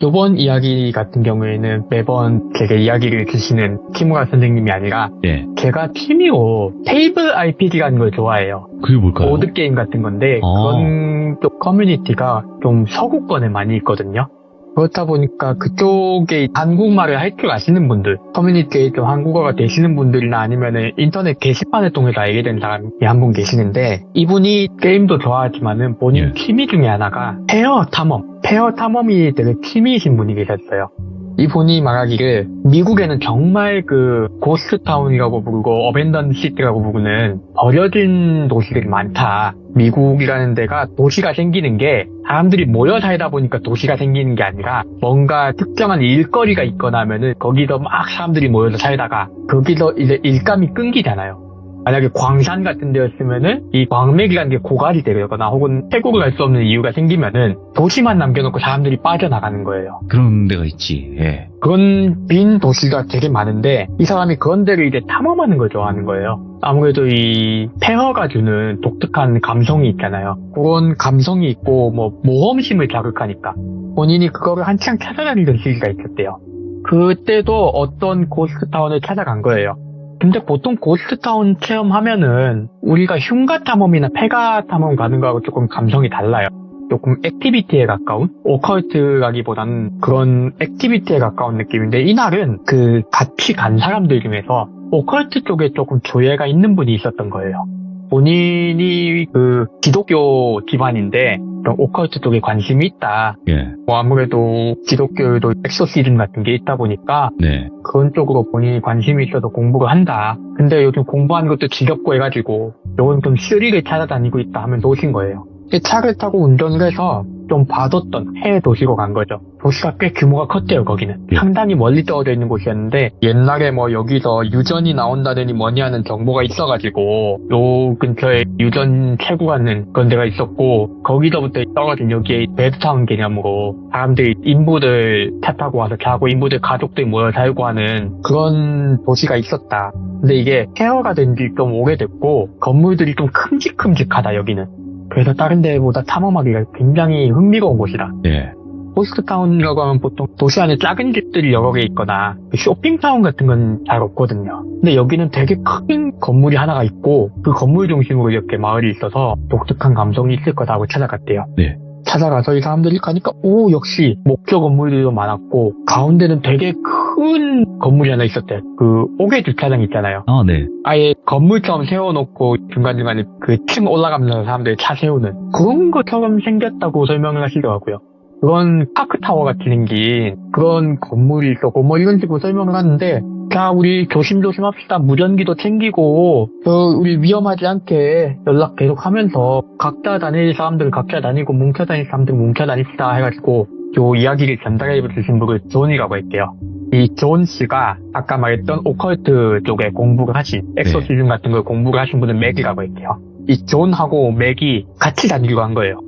이번 이야기 같은 경우에는 매번 제게 이야기를 주시는 키무라 선생님이 아니라 예. 제가 취미로 테이블 RPG라는 걸 좋아해요. 그게 뭘까요? 보드게임 같은 건데 그런 쪽 커뮤니티가 좀 서구권에 많이 있거든요. 그렇다 보니까 그쪽에 한국말을 할 줄 아시는 분들, 커뮤니티에 좀 한국어가 되시는 분들이나 아니면은 인터넷 게시판을 통해서 알게 된 사람이 한 분 계시는데, 이분이 게임도 좋아하지만은 본인 취미 중에 하나가 페어 탐험이 되게 취미이신 분이 계셨어요. 이분이 말하기를 미국에는 정말 그 고스트타운이라고 부르고 어벤던 시티라고 부르는 버려진 도시들이 많다. 미국이라는 데가 도시가 생기는 게 사람들이 모여 살다 보니까 도시가 생기는 게 아니라 뭔가 특정한 일거리가 있거나 하면은 거기서 막 사람들이 모여서 살다가 거기서 이제 일감이 끊기잖아요. 만약에 광산 같은 데였으면은 이 광맥이라는 게 고갈이 되거나 혹은 태국을 갈 수 없는 이유가 생기면은 도시만 남겨놓고 사람들이 빠져나가는 거예요. 그런 데가 있지. 예. 그런 빈 도시가 되게 많은데 이 사람이 그런 데를 이제 탐험하는 걸 좋아하는 거예요. 아무래도 이 페어가 주는 독특한 감성이 있잖아요. 그런 감성이 있고 뭐 모험심을 자극하니까 본인이 그거를 한창 찾아다니던 시기가 있었대요. 그때도 어떤 고스트타운을 찾아간 거예요. 근데 보통 고스트타운 체험하면은 우리가 흉가 탐험이나 폐가 탐험 가는 거하고 조금 감성이 달라요. 조금 액티비티에 가까운, 오컬트라기보다는 그런 액티비티에 가까운 느낌인데 이날은 그 같이 간 사람들 중에서 오컬트 쪽에 조금 조예가 있는 분이 있었던 거예요. 본인이 그 기독교 집안인데 오컬트 쪽에 관심이 있다. 예. 뭐 아무래도 기독교에도 엑소시즘 같은 게 있다 보니까 네. 그런 쪽으로 본인이 관심이 있어서 공부를 한다. 근데 요즘 공부하는 것도 지겹고 해가지고 요건 좀 스릴을 찾아다니고 있다 하면 놓으신 거예요. 차를 타고 운전을 해서 좀 봐뒀던 해외 도시로 간 거죠. 도시가 꽤 규모가 컸대요, 거기는. 상당히 멀리 떨어져 있는 곳이었는데 옛날에 뭐 여기서 유전이 나온다더니 뭐니 하는 정보가 있어가지고 요 근처에 유전 채굴하는 그런 데가 있었고 거기서부터 떨어진 여기에 베드타운 개념으로 사람들이 인부들 차 타고 와서 자고 인부들 가족들이 모여 살고 하는 그런 도시가 있었다. 근데 이게 폐허가 된 지 좀 오래됐고 건물들이 좀 큼직큼직하다, 여기는. 그래서 다른 데보다 탐험하기가 굉장히 흥미로운 곳이다. 예. 고스트타운이라고 하면 보통 도시 안에 작은 집들이 여러 개 있거나 쇼핑타운 같은 건 잘 없거든요. 근데 여기는 되게 큰 건물이 하나가 있고 그 건물 중심으로 이렇게 마을이 있어서 독특한 감성이 있을 거다고 찾아갔대요. 네. 찾아가서 이 사람들이 가니까 오, 역시 목조 건물들도 많았고 가운데는 되게 큰 건물이 하나 있었대요. 그 옥외 주차장 있잖아요. 아, 네. 아예 건물처럼 세워놓고 중간중간에 그 층 올라가면서 사람들이 차 세우는 그런 것처럼 생겼다고 설명을 하시더라고요. 그런 파크타워 같이 생긴 그런 건물이 있었고 뭐 이런 식으로 설명을 하는데 자, 우리 조심조심 합시다. 무전기도 챙기고 우리 위험하지 않게 연락 계속 하면서 각자 다닐 사람들 각자 다니고 뭉쳐 다닐 사람들 뭉쳐 다닙시다 해가지고 요 이야기를 전달해 주신 분을 존이라고 할게요. 이 존 씨가 아까 말했던 오컬트 쪽에 공부를 하신 엑소시즘 같은 걸 공부를 하신 분은 맥이라고 할게요. 이 존하고 맥이 같이 다니기로 한 거예요.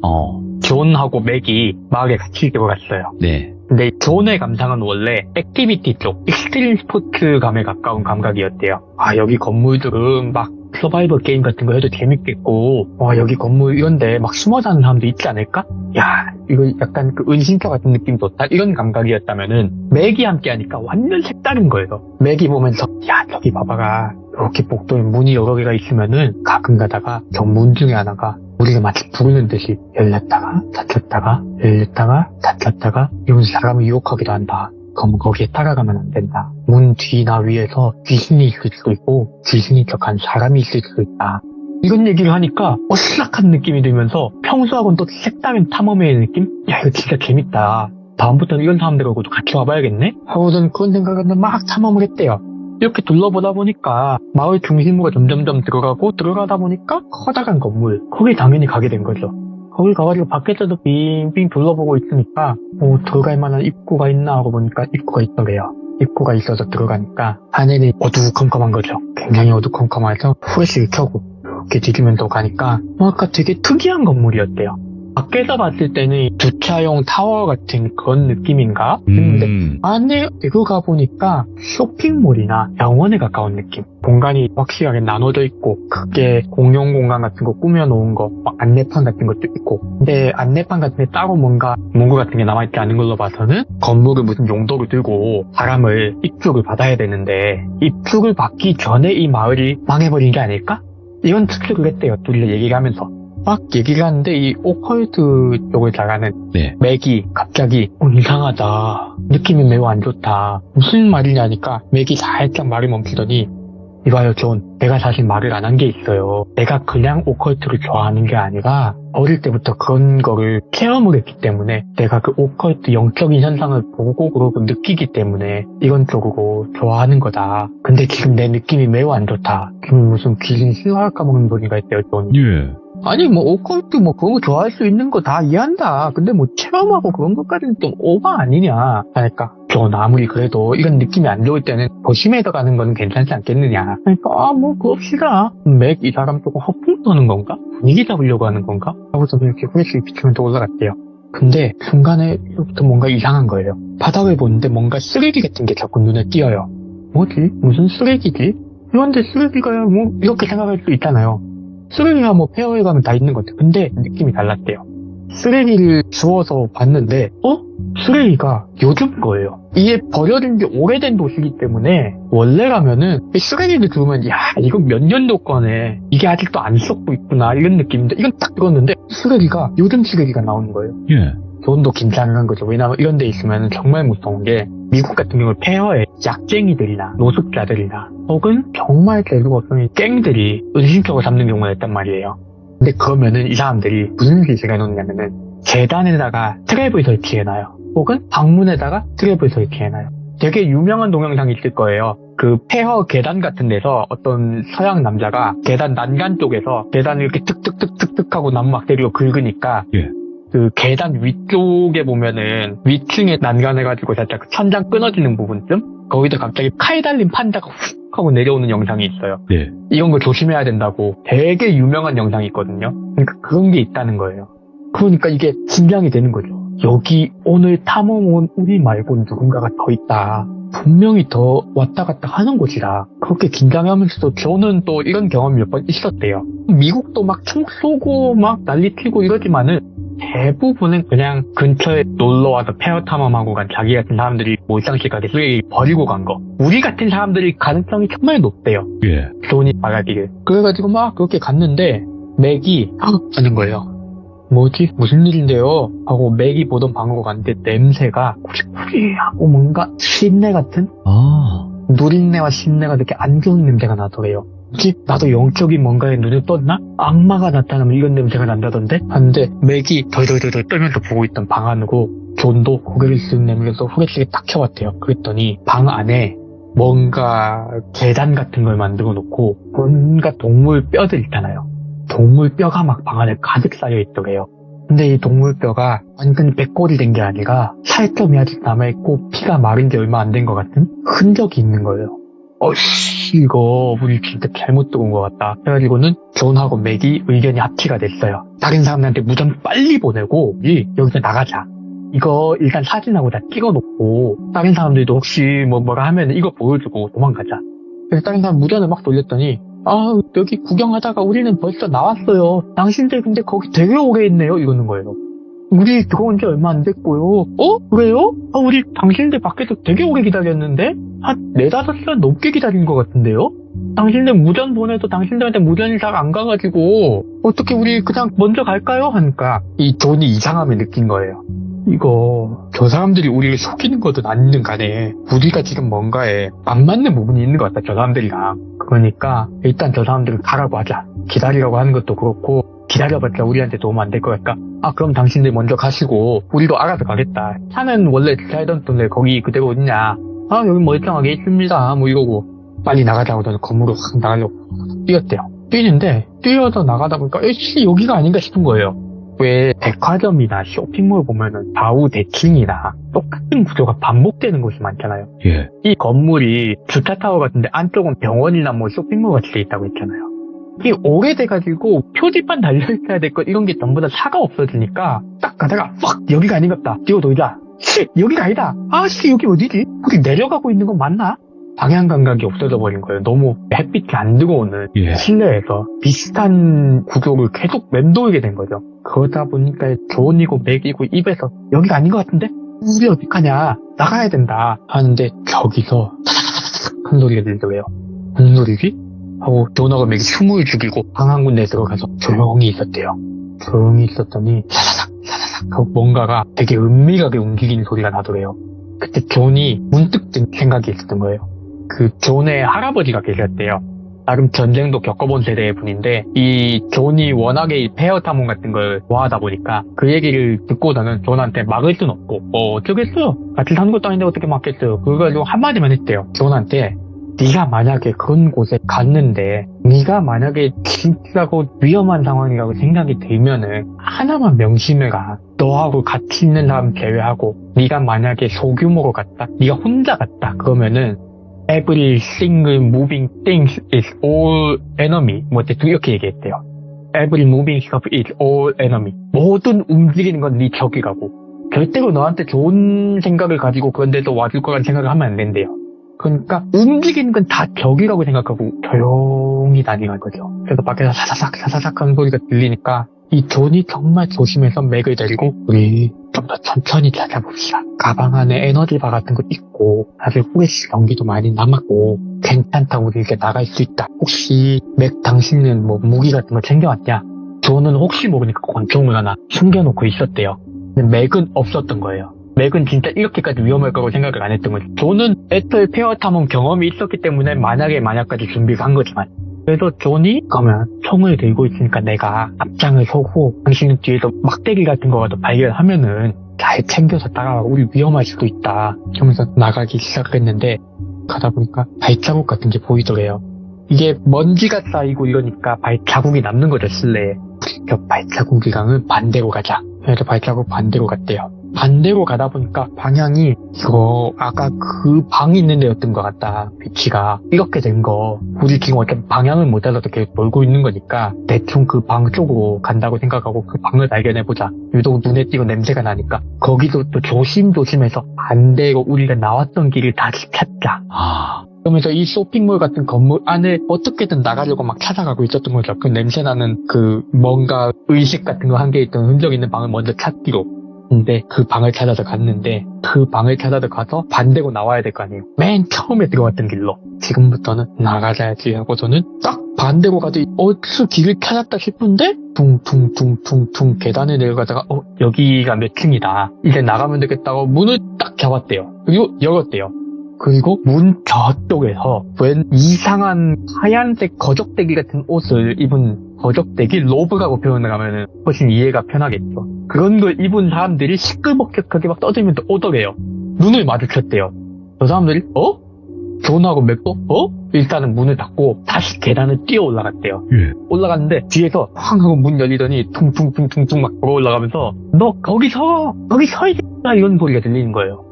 존하고 맥이 마을에 같이 들어갔어요. 네. 근데 존의 감상은 원래 액티비티 쪽, 익스트림 스포츠감에 가까운 감각이었대요. 아, 여기 건물들은 막 서바이벌 게임 같은 거 해도 재밌겠고, 여기 건물 이런데 막 숨어 사는 사람도 있지 않을까? 야, 이거 약간 그 은신처 같은 느낌 좋다. 이런 감각이었다면은 맥이 함께 하니까 완전 색다른 거예요. 맥이 보면서 야, 저기 봐봐라. 이렇게 복도에 문이 여러 개가 있으면은 가끔 가다가 저 문 중에 하나가 우리가 마치 부르는 듯이 열렸다가 닫혔다가 열렸다가 닫혔다가 이러면서 사람을 유혹하기도 한다. 그럼 거기에 따라가면 안 된다. 문 뒤나 위에서 귀신이 있을 수도 있고 귀신이 척한 사람이 있을 수도 있다. 이런 얘기를 하니까 어슬락한 느낌이 들면서 평소하고는 또 색다른 탐험의 느낌? 야, 이거 진짜 재밌다. 다음부터는 이런 사람들하고도 같이 와봐야겠네? 하고선 그런 생각을 하면서 막 탐험을 했대요. 이렇게 둘러보다 보니까 마을 중심으로 점점점 들어가다 보니까 커다란 건물, 거기 당연히 가게 된 거죠. 거기 가가지고 밖에서도 빙빙 둘러보고 있으니까 들어갈 만한 입구가 있나 하고 보니까 입구가 있더래요. 입구가 있어서 들어가니까 안에는 어두컴컴한 거죠. 굉장히 어두컴컴해서 후레쉬를 켜고 이렇게 뒤지면서 가니까 뭔가 되게 특이한 건물이었대요. 밖에서 봤을 때는 주차용 타워 같은 그런 느낌인가? 근데 안에 들어가 보니까 쇼핑몰이나 병원에 가까운 느낌. 공간이 확실하게 나눠져 있고 크게 공용 공간 같은 거 꾸며놓은 거, 막 안내판 같은 것도 있고. 근데 안내판 같은 데 따로 뭔가 문구 같은 게 남아있지 않은 걸로 봐서는 건물을 무슨 용도를 들고 사람을 입주를 받아야 되는데 입주를 받기 전에 이 마을이 망해버린 게 아닐까? 이런 추측을 했대요. 둘이 얘기를 하면서. 막 얘기를 하는데 이 오컬트 쪽을 잘하는 맥이 갑자기 이상하다. 느낌이 매우 안 좋다. 무슨 말이냐니까 맥이 살짝 말을 멈추더니 이봐요 존, 내가 사실 말을 안 한 게 있어요. 내가 그냥 오컬트를 좋아하는 게 아니라 어릴 때부터 그런 거를 체험을 했기 때문에 내가 그 오컬트 영적인 현상을 보고 그러고 느끼기 때문에 이런 쪽으로 좋아하는 거다. 근데 지금 내 느낌이 매우 안 좋다. 지금 무슨 귀신 신화를 까먹는 소리가 있대요 존. 예. 아니 뭐 오컬트 뭐 그런 거 좋아할 수 있는 거 다 이해한다. 근데 뭐 체험하고 그런 것까지는 좀 오바 아니냐 하니까 전 아무리 그래도 이런 느낌이 안 좋을 때는 도심에서 가는 건 괜찮지 않겠느냐. 그러니까 뭐 그럽시다. 맥 이 사람 조금 허풍 떠는 건가? 분위기 잡으려고 하는 건가? 하고서 이렇게 후레쉬를 비추면서 올라갔대요. 근데 중간에부터 뭔가 이상한 거예요. 바닥을 보는데 뭔가 쓰레기 같은 게 자꾸 눈에 띄어요. 뭐지? 무슨 쓰레기지? 그런데 쓰레기가 뭐 이렇게 생각할 수 있잖아요. 쓰레기가 뭐 페어에 가면 다 있는 것 같아. 근데 느낌이 달랐대요. 쓰레기를 주워서 봤는데 쓰레기가 요즘 거예요. 이게 버려진 지 오래된 도시이기 때문에 원래라면은 이 쓰레기를 주우면 야 이거 몇 년도 거네. 이게 아직도 안 썩고 있구나 이런 느낌인데 이건 딱 들었는데 쓰레기가 요즘 쓰레기가 나오는 거예요. 예. 돈도 긴장한 거죠. 왜냐면 이런 데 있으면 정말 무서운 게 미국 같은 경우 폐허에 약쟁이들이나 노숙자들이나 혹은 정말 재수가 없으니 갱들이 은신처로 삼는 경우가 있단 말이에요. 근데 그러면은 이 사람들이 무슨 짓을 해놓냐면은 계단에다가 트랩을 설치해놔요. 혹은 방문에다가 트랩을 설치해놔요. 되게 유명한 동영상이 있을 거예요. 그 폐허 계단 같은 데서 어떤 서양 남자가 계단 난간 쪽에서 계단을 이렇게 툭툭툭툭툭 하고 나무막대기로 긁으니까 그 계단 위쪽에 보면은 위층에 난간해가지고 살짝 천장 끊어지는 부분쯤 거기다 갑자기 칼 달린 판자가 훅 하고 내려오는 영상이 있어요. 이런 거 조심해야 된다고 되게 유명한 영상이 있거든요. 그러니까 그런 게 있다는 거예요. 그러니까 이게 긴장이 되는 거죠. 여기 오늘 탐험 온 우리 말고 누군가가 더 있다. 분명히 더 왔다 갔다 하는 곳이다. 그렇게 긴장하면서도 저는 또 이런 경험이 몇 번 있었대요. 미국도 막 총 쏘고 막 난리 튀고 이러지만은 대부분은 그냥 근처에 놀러와서 폐허 탐험하고 간 자기 같은 사람들이 몰상식하게 쓰레기 버리고 간 거. 우리 같은 사람들이 가능성이 정말 높대요. 돈이 말하기를. 그래가지고 막 그렇게 갔는데 맥이 하는 거예요. 뭐지? 무슨 일인데요? 하고 맥이 보던 방으로 갔는데 냄새가 구리구리하고 뭔가 신내 같은? 누린내와 신내가 이렇게 안 좋은 냄새가 나더래요. 뭐지? 나도 영적인 뭔가에 눈을 떴나? 악마가 나타나면 이런 냄새가 난다던데? 하는데 맥이 덜덜덜 떨면서 보고 있던 방 안으로 존도 고개를 쓱 내밀어서 후레쉬를 딱 켜봤대요. 그랬더니 방 안에 뭔가 계단 같은 걸 만들어 놓고 뭔가 동물 뼈들 있잖아요. 동물 뼈가 막 방 안에 가득 쌓여 있더래요. 근데 이 동물 뼈가 완전히 백골이 된 게 아니라 살점이 아직 남아있고 피가 마른 지 얼마 안 된 것 같은 흔적이 있는 거예요. 이거 우리 진짜 잘못 들어온 것 같다. 그래가지고는 존하고 맥이 의견이 합치가 됐어요. 다른 사람들한테 무전 빨리 보내고 여기서 나가자. 이거 일단 사진하고 다 찍어놓고 다른 사람들도 혹시 뭐라 하면 이거 보여주고 도망가자. 그래서 다른 사람 무전을 막 돌렸더니 여기 구경하다가 우리는 벌써 나왔어요. 당신들 근데 거기 되게 오래 있네요. 이러는 거예요. 우리 들어온 지 얼마 안 됐고요. 그래요? 우리 당신들 밖에서 되게 오래 기다렸는데? 한 4-5시간 넘게 기다린 것 같은데요? 당신들 무전 보내도 당신들한테 무전이 잘 안 가가지고 어떻게 우리 그냥 먼저 갈까요? 하니까 이 존이 이상함을 느낀 거예요. 이거 저 사람들이 우리를 속이는 거든 아니든 간에 우리가 지금 뭔가에 안 맞는 부분이 있는 것 같다. 저 사람들이랑. 그러니까 일단 저 사람들을 가라고 하자. 기다리라고 하는 것도 그렇고 기다려봤자 우리한테 도움 안 될 거니까 그럼 당신들 먼저 가시고 우리도 알아서 가겠다. 차는 원래 주차해던 돈데 거기 그대로 있냐. 여기 멀쩡하게 있습니다. 뭐 이러고 빨리 나가자고 저는 건물로 확 나가려고 뛰었대요. 뛰는데 뛰어서 나가다 보니까 여기가 아닌가 싶은 거예요. 왜 백화점이나 쇼핑몰 보면은 좌우 대칭이나 똑같은 구조가 반복되는 곳이 많잖아요. 이 건물이 주차타워 같은데 안쪽은 병원이나 뭐 쇼핑몰 같이 돼 있다고 했잖아요. 이게 오래돼가지고 표지판 달려있어야 될 것 이런 게 전부 다 차가 없어지니까 딱 가다가 여기가 아닌갑다. 뛰어놀자. 여기가 아니다. 아씨 여기 어디지? 여기 내려가고 있는 건 맞나? 방향 감각이 없어져 버린 거예요. 너무 햇빛이 안 들어오는 실내에서 비슷한 구조를 계속 맴돌게 된 거죠. 그러다 보니까 존이고 맥이고 입에서 여기가 아닌 것 같은데? 우리 어디 가냐? 나가야 된다 하는데 저기서 큰 소리가 들더래요. 무슨 소리지? 하고 존하고 맥이 숨을 죽이고 방 한 군데에 들어가서 조용히 있었대요. 조용히 있었더니 사사삭 하고 뭔가가 되게 은밀하게 움직이는 소리가 나더래요. 그때 존이 문득 든 생각이 있었던 거예요. 그 존의 할아버지가 계셨대요. 나름 전쟁도 겪어본 세대의 분인데 이 존이 워낙에 이 페어 탐험 같은 걸 좋아하다 보니까 그 얘기를 듣고서는 존한테 막을 순 없고 어쩌겠어요. 같이 사는 것도 아닌데 어떻게 막겠어요. 그래가지고 한마디만 했대요. 존한테 네가 만약에 그런 곳에 갔는데 네가 만약에 진짜고 위험한 상황이라고 생각이 들면은 하나만 명심해라. 너하고 같이 있는 사람 제외하고 네가 만약에 소규모로 갔다, 네가 혼자 갔다 그러면은 Every single moving thing is all enemy. 뭐 대충 이렇게 얘기했대요. Every moving stuff is all enemy. 모든 움직이는 건 네 적이라고. 절대로 너한테 좋은 생각을 가지고 그런 데서 와줄 거라는 생각을 하면 안 된대요. 그러니까 움직이는 건 다 적이라고 생각하고 조용히 다니는 거죠. 그래서 밖에서 사사삭 하는 소리가 들리니까 이 존이 정말 조심해서 맥을 데리고 우리 좀 더 천천히 찾아봅시다. 가방 안에 에너지바 같은 거 있고 사실 후레쉬 경기도 많이 남았고 괜찮다 우리 이렇게 나갈 수 있다. 혹시 맥 당신은 뭐 무기 같은 거 챙겨왔냐? 존은 혹시 모르니까 권총을 하나 숨겨놓고 있었대요. 근데 맥은 없었던 거예요. 맥은 진짜 이렇게까지 위험할 거라고 생각을 안 했던 거죠. 존은 애초에 페어 탐험 경험이 있었기 때문에 만약까지 준비를 한 거지만 그래도 존이 그러면 총을 들고 있으니까 내가 앞장을 서고 당신은 뒤에서 막대기 같은 거라도 발견하면은 잘 챙겨서 따라와. 우리 위험할 수도 있다. 그러면서 나가기 시작했는데 가다 보니까 발자국 같은 게 보이더래요. 이게 먼지가 쌓이고 이러니까 발자국이 남는 거죠, 실내에. 저 발자국이랑은 반대로 가자. 그래서 발자국 반대로 갔대요. 반대로 가다 보니까 방향이 이거 아까 그 방이 있는 데였던 것 같다. 위치가 이렇게 된 거. 우리 지금 어차피 방향을 못 찾아서 계속 놀고 있는 거니까 대충 그 방 쪽으로 간다고 생각하고 그 방을 발견해보자. 유독 눈에 띄고 냄새가 나니까 거기도 또 조심조심해서 반대로 우리가 나왔던 길을 다시 찾자. 그러면서 이 쇼핑몰 같은 건물 안에 어떻게든 나가려고 막 찾아가고 있었던 거죠. 그 냄새나는 그 뭔가 의식 같은 거 한 개 있던 흔적 있는 방을 먼저 찾기로. 근데 그 방을 찾아서 갔는데 그 방을 찾아서 가서 반대로 나와야 될 거 아니에요. 맨 처음에 들어왔던 길로. 지금부터는 나가자야지 하고 저는 딱 반대로 가도 어디서 길을 찾았다 싶은데 퉁퉁퉁퉁퉁 계단을 내려가다가 여기가 몇 층이다. 이제 나가면 되겠다고 문을 딱 잡았대요. 그리고 열었대요. 그리고 문 저쪽에서 웬 이상한 하얀색 거적대기 같은 옷을 입은 거적대기 로브라고 표현을 하면은 훨씬 이해가 편하겠죠. 그런 걸 입은 사람들이 시끌벅적하게 막 떠들면서 오더래요. 눈을 마주쳤대요. 저 사람들이 존하고 맥도 일단은 문을 닫고 다시 계단을 뛰어 올라갔대요. 올라갔는데 뒤에서 황 하고 문 열리더니 퉁퉁퉁퉁퉁 막 걸어 올라가면서 너 거기 서 있겠다 이런 소리가 들리는 거예요.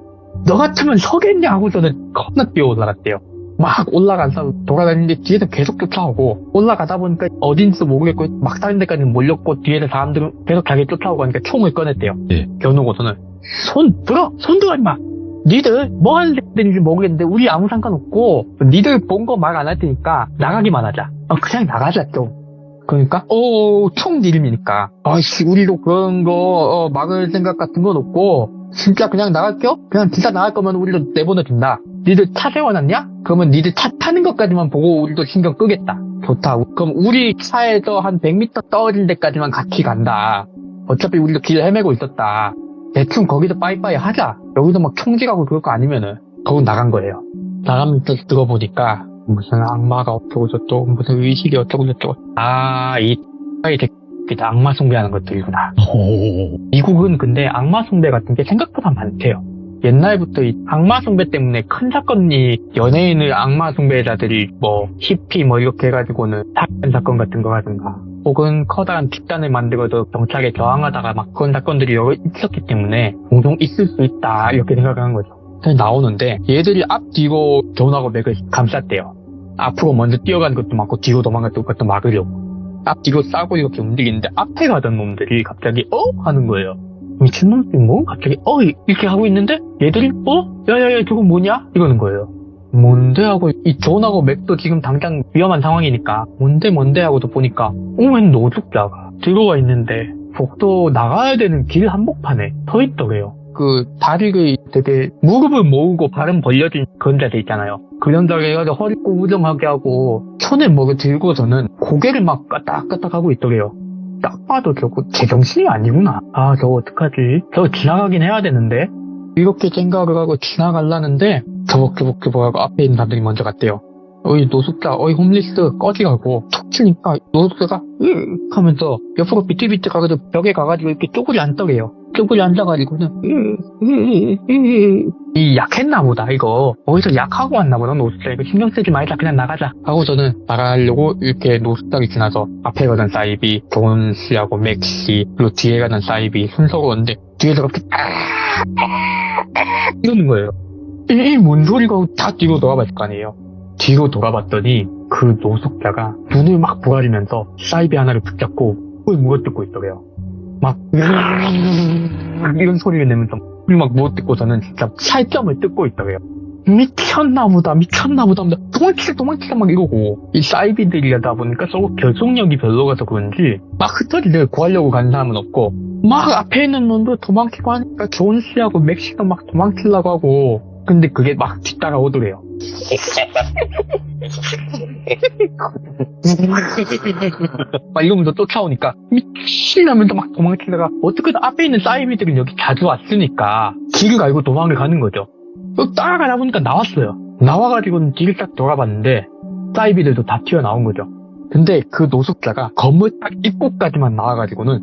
너 같으면 서겠냐 하고서는 겁나 뛰어 올라갔대요. 막 올라가서 돌아다니는데 뒤에서 계속 쫓아오고 올라가다 보니까 어딘지도 모르겠고 막 다른 데까지 몰렸고 뒤에서 사람들은 계속 자기 쫓아오고 하니까 총을 꺼냈대요. 겨누고서는 손 들어 임마. 니들 뭐 하는 데인지 모르겠는데 우리 아무 상관없고 니들 본 거 말 안 할 테니까 나가기만 하자. 그냥 나가자 좀. 그러니까 총 이름이니까 아이씨 우리도 그런 거 막을 생각 같은 건 없고 진짜 그냥 나갈게요? 그냥 진짜 나갈 거면 우리도 내보내준다. 니들 차 세워놨냐? 그러면 니들 차 타는 것까지만 보고 우리도 신경 끄겠다. 좋다. 그럼 우리 차에서 한 100m 떨어진 데까지만 같이 간다. 어차피 우리도 길 헤매고 있었다. 대충 거기서 빠이빠이 하자. 여기서 막 총질하고 그럴 거 아니면은 거기 나간 거예요. 나가면서 들어보니까 무슨 악마가 어쩌고저쩌고 무슨 의식이 어쩌고저쩌고 이 악마 숭배하는 것들이구나. 미국은 근데 악마 숭배 같은 게 생각보다 많대요. 옛날부터 이 악마 숭배 때문에 큰 사건이 연예인을 악마 숭배자들이 뭐 히피 뭐 이렇게 해가지고는 사건 사건 같은 거 하든가 혹은 커다란 집단을 만들어서 경찰에 저항하다가 막 그런 사건들이 여러 있었기 때문에 종종 있을 수 있다 이렇게 생각하는 거죠. 나오는데 얘들이 앞뒤로 존하고 맥을 감쌌대요. 앞으로 먼저 뛰어가는 것도 막고 뒤로 도망가는 것도 막으려고 앞뒤로 싸고 이렇게 움직이는데 앞에 가던 놈들이 갑자기 하는 거예요. 미친놈들이 뭐 갑자기 이렇게 하고 있는데 얘들이 야야야 저거 뭐냐 이러는 거예요. 뭔데 하고 이 존하고 맥도 지금 당장 위험한 상황이니까 뭔데 하고도 보니까 웬 노숙자가 들어와 있는데 복도 나가야 되는 길 한복판에 서 있더래요. 그 다리를 되게 무릎을 모으고 발은 벌려진 그런 자세 있잖아요. 그런 자세 해가지고 허리 꾸부정하게 하고 손에 뭐를 들고서는 고개를 막 까딱까딱 하고 있더래요. 딱 봐도 저거 제정신이 아니구나. 아 저거 어떡하지? 저거 지나가긴 해야 되는데 이렇게 생각을 하고 지나가려는데 저벅저벅저벅하고 앞에 있는 사람들이 먼저 갔대요. 어이 노숙자 홈리스 꺼지라고 툭 치니까 노숙자가 하면서 옆으로 비틀비틀 가가지고 벽에 가가지고 이렇게 쪼그리 앉더래요. 쪼그리 앉아가지고는 이 약했나 보다 이거 어디서 약하고 왔나 보다 노숙자 이거 신경 쓰지 말자 그냥 나가자 하고 저는 나가려고 이렇게 노숙자가 지나서 앞에 가던 사이비 존씨하고 맥씨 그리고 뒤에 가던 사이비 순서가 오는데 뒤에서 그렇게 이러는 거예요. 뭔 소리가 다 뒤로 돌아봤을 거 아니에요. 뒤로 돌아봤더니 그 노숙자가 눈을 막 부라리면서 사이비 하나를 붙잡고 그걸 물어뜯고 있더래요. 막 이런 소리를 내면서 막 물어뜯고서는 진짜 살점을 뜯고 있더래요. 미쳤나보다 도망치자 막 이러고 이 사이비들이다 보니까 서로 결속력이 별로가서 그런지 막 흩어지게 구하려고 가는 사람은 없고 막 앞에 있는 놈도 도망치고 하니까 존씨하고 맥시가 막 도망치려고 하고 근데 그게 막 뒤따라오더래요. 막 이러면서 쫓아오니까 미치려면서 막 도망치다가 어떻게든 앞에 있는 사이비들은 여기 자주 왔으니까 길을 알고 도망을 가는 거죠. 따라가다 보니까 나왔어요. 나와가지고는 뒤를 딱 돌아봤는데 사이비들도 다 튀어나온 거죠. 근데 그 노숙자가 건물 딱 입구까지만 나와가지고는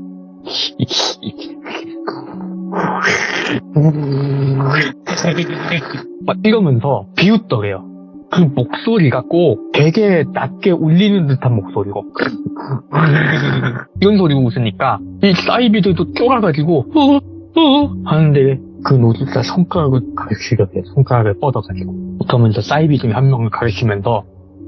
막 이러면서 비웃더래요. 그 목소리가 꼭 되게 낮게 울리는 듯한 목소리고 이런 소리로 웃으니까 이 사이비들도 쫄아가지고 하는데 그 노숙자 손가락을 가리키려고 손가락을 뻗어가지고 그러면서 사이비 중에 한 명을 가리키면서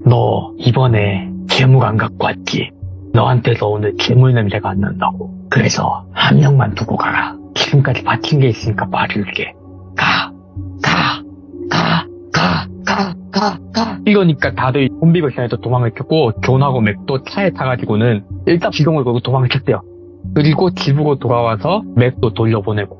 너 이번에 재물 안 갖고 왔지? 너한테서 오늘 재물 냄새가 안 난다고. 그래서 한 명만 두고 가라. 지금까지 바친 게 있으니까 말해줄게. 가. 이러니까 다들 홈비버시에서 도망을 쳤고 존하고 맥도 차에 타가지고는 일단 지동을 걸고 도망을 쳤대요. 그리고 집으로 돌아와서 맥도 돌려보내고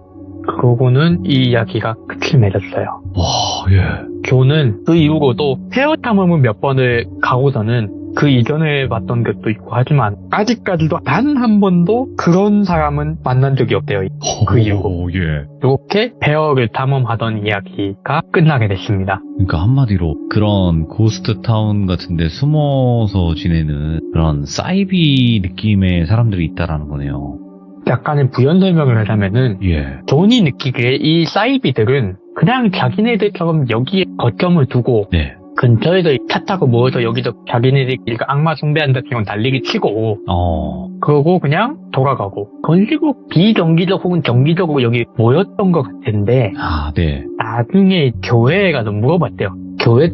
그러고는 이 이야기가 끝을 맺었어요. 와, 예. 존은 그 이후로도 폐허 탐험을 몇 번을 가고서는 그 이전에 봤던 것도 있고 하지만 아직까지도 단 한 번도 그런 사람은 만난 적이 없대요. 그 이후로. 예. 이렇게 폐허를 탐험하던 이야기가 끝나게 됐습니다. 그러니까 한마디로 그런 고스트 타운 같은데 숨어서 지내는 그런 사이비 느낌의 사람들이 있다라는 거네요. 약간의 부연 설명을 하자면은 예. 존이 느끼기에 이 사이비들은 그냥 자기네들처럼 여기에 거점을 두고 네. 근처에서 차 타고 모여서 여기서 자기네들끼리 악마 숭배한다처럼 달리기 치고 그러고 그냥 돌아가고 그런 식으로 비정기적 혹은 정기적으로 여기 모였던 것 같은데 아, 네. 나중에 교회에 가서 물어봤대요. 교회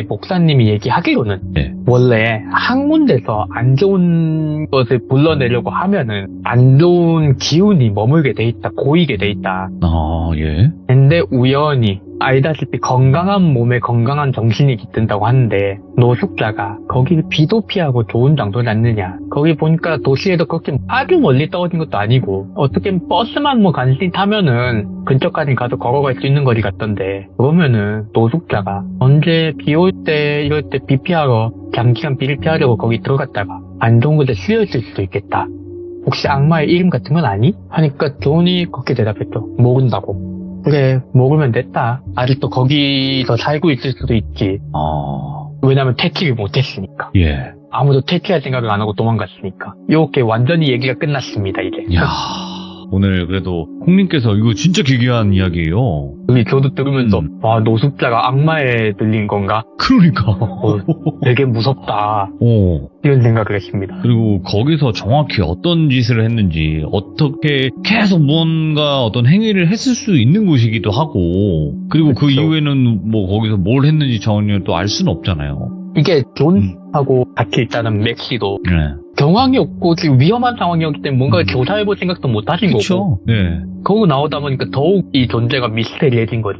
목사님이 얘기하기로는 네. 원래 학문대에서 안 좋은 것을 불러내려고 하면은 안 좋은 기운이 머물게 돼 있다, 고이게 돼 있다. 아, 예. 근데 우연히 알다시피 건강한 몸에 건강한 정신이 깃든다고 하는데 노숙자가 거기를 비도 피하고 좋은 장소지 않느냐. 거기 보니까 도시에도 그렇게 아주 멀리 떨어진 것도 아니고 어떻게 버스만 뭐 간신히 타면은 근처까지 가서 걸어갈 수 있는 거리 같던데 그러면은 노숙자가 언제 비 올 때 이럴 때 비 피하러 장기간 비를 피하려고 거기 들어갔다가 안 좋은 곳에 쓰여있을 수도 있겠다. 혹시 악마의 이름 같은 건 아니? 하니까 존이 그렇게 대답했죠. 모른다고. 그래, 모르면 됐다. 아직도 거기서 살고 있을 수도 있지. 왜냐면 퇴치를 못했으니까. 예. 아무도 퇴치할 생각을 안 하고 도망갔으니까. 이렇게 완전히 얘기가 끝났습니다, 이제. 이야, 오늘 그래도 콩님께서 이거 진짜 기괴한 이야기예요. 우리 저도 들으면서 와, 노숙자가 악마에 들린 건가? 그러니까. 되게 무섭다. 이런 생각을 했습니다. 그리고 거기서 정확히 어떤 짓을 했는지, 어떻게 계속 무언가 어떤 행위를 했을 수 있는 곳이기도 하고, 그리고 그쵸. 그 이후에는 뭐 거기서 뭘 했는지 전혀 또 알 수는 없잖아요. 이게 존하고 같이 있다는 맥시도 네. 경황이 없고 지금 위험한 상황이었기 때문에 뭔가 조사해볼 생각도 못 하신 거고. 그쵸. 네. 그러고 나오다 보니까 더욱 이 존재가 미스테리해진 거죠.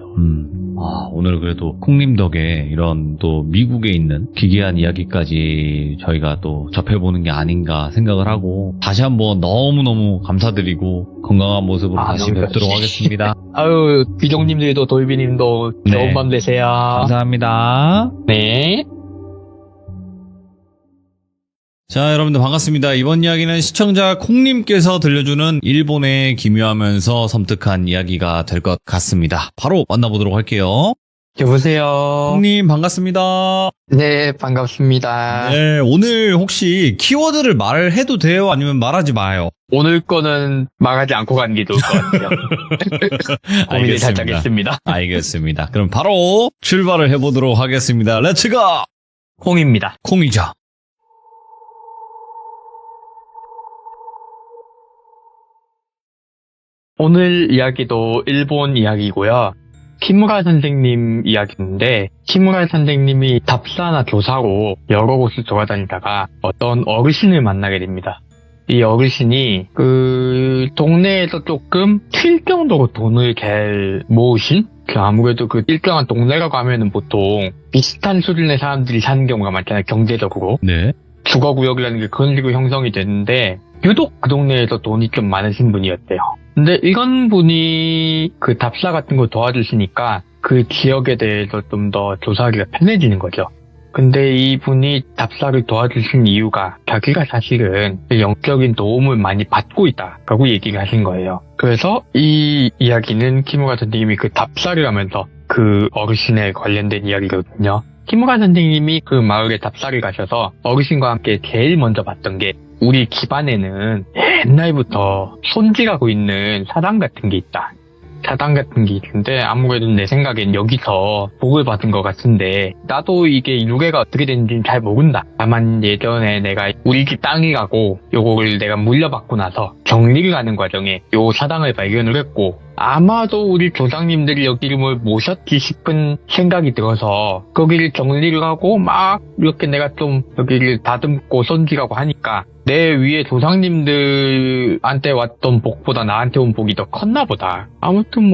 오늘 그래도 콩님 덕에 이런 또 미국에 있는 기괴한 이야기까지 저희가 또 접해보는 게 아닌가 생각을 하고 다시 한번 너무너무 감사드리고 건강한 모습으로 다시 너무 뵙도록 하겠습니다. 아유, 비종님들도 돌비님도 네. 좋은 밤 되세요. 감사합니다. 네. 자, 여러분들 반갑습니다. 이번 이야기는 시청자 콩님께서 들려주는 일본의 기묘하면서 섬뜩한 이야기가 될 것 같습니다. 바로 만나보도록 할게요. 여보세요. 콩님 반갑습니다. 네, 반갑습니다. 네, 오늘 혹시 키워드를 말해도 돼요? 아니면 말하지 마요? 오늘 거는 말하지 않고 가는 게 좋을 것 같아요. 고민을 살짝 했습니다. 알겠습니다. 그럼 바로 출발을 해보도록 하겠습니다. 렛츠고! 콩입니다. 콩이죠. 오늘 이야기도 일본 이야기고요. 키무라 선생님 이야기인데 키무라 선생님이 답사나 교사로 여러 곳을 돌아다니다가 어떤 어르신을 만나게 됩니다. 이 어르신이 그 동네에서 조금 튈 정도로 돈을 잘 모으신 아무래도 그 일정한 동네라고 하면은 보통 비슷한 수준의 사람들이 사는 경우가 많잖아요. 경제적으로. 네. 주거구역이라는 게 그런 식으로 형성이 되는데 유독 그 동네에서 돈이 좀 많으신 분이었대요. 근데 이런 분이 그 답사 같은 거 도와주시니까 그 지역에 대해서 좀 더 조사하기가 편해지는 거죠. 근데 이분이 답사를 도와주신 이유가 자기가 사실은 영적인 도움을 많이 받고 있다라고 얘기를 하신 거예요. 그래서 이 이야기는 키무라 선생님이 그 답사를 하면서 그 어르신에 관련된 이야기거든요. 키무라 선생님이 그 마을에 답사를 가셔서 어르신과 함께 제일 먼저 봤던 게 우리 집안에는 옛날부터 손질하고 있는 사당 같은 게 있다. 사당 같은 게 있는데 아무래도 내 생각엔 여기서 복을 받은 것 같은데 나도 이게 유래가 어떻게 되는지는 잘 모른다. 다만 예전에 내가 우리 집 땅이라고 요거를 내가 물려받고 나서 정리를 하는 과정에 요 사당을 발견을 했고 아마도 우리 조상님들이 여기를 모셨지 싶은 생각이 들어서 거기를 정리를 하고 막 이렇게 내가 좀 여기를 다듬고 손질하고 하니까 내 위에 조상님들한테 왔던 복보다 나한테 온 복이 더 컸나 보다. 아무튼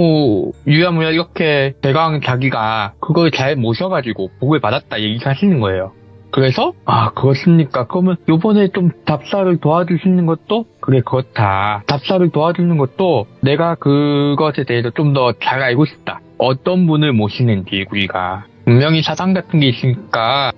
유야무야 이렇게 대강 자기가 그걸 잘 모셔가지고 복을 받았다 얘기하시는 거예요. 그래서 그렇습니까? 그러면 요번에 좀 답사를 도와주시는 것도 그래 그렇다. 답사를 도와주는 것도 내가 그것에 대해서 좀 더 잘 알고 싶다. 어떤 분을 모시는지 우리가 분명히 사상 같은 게 있으니까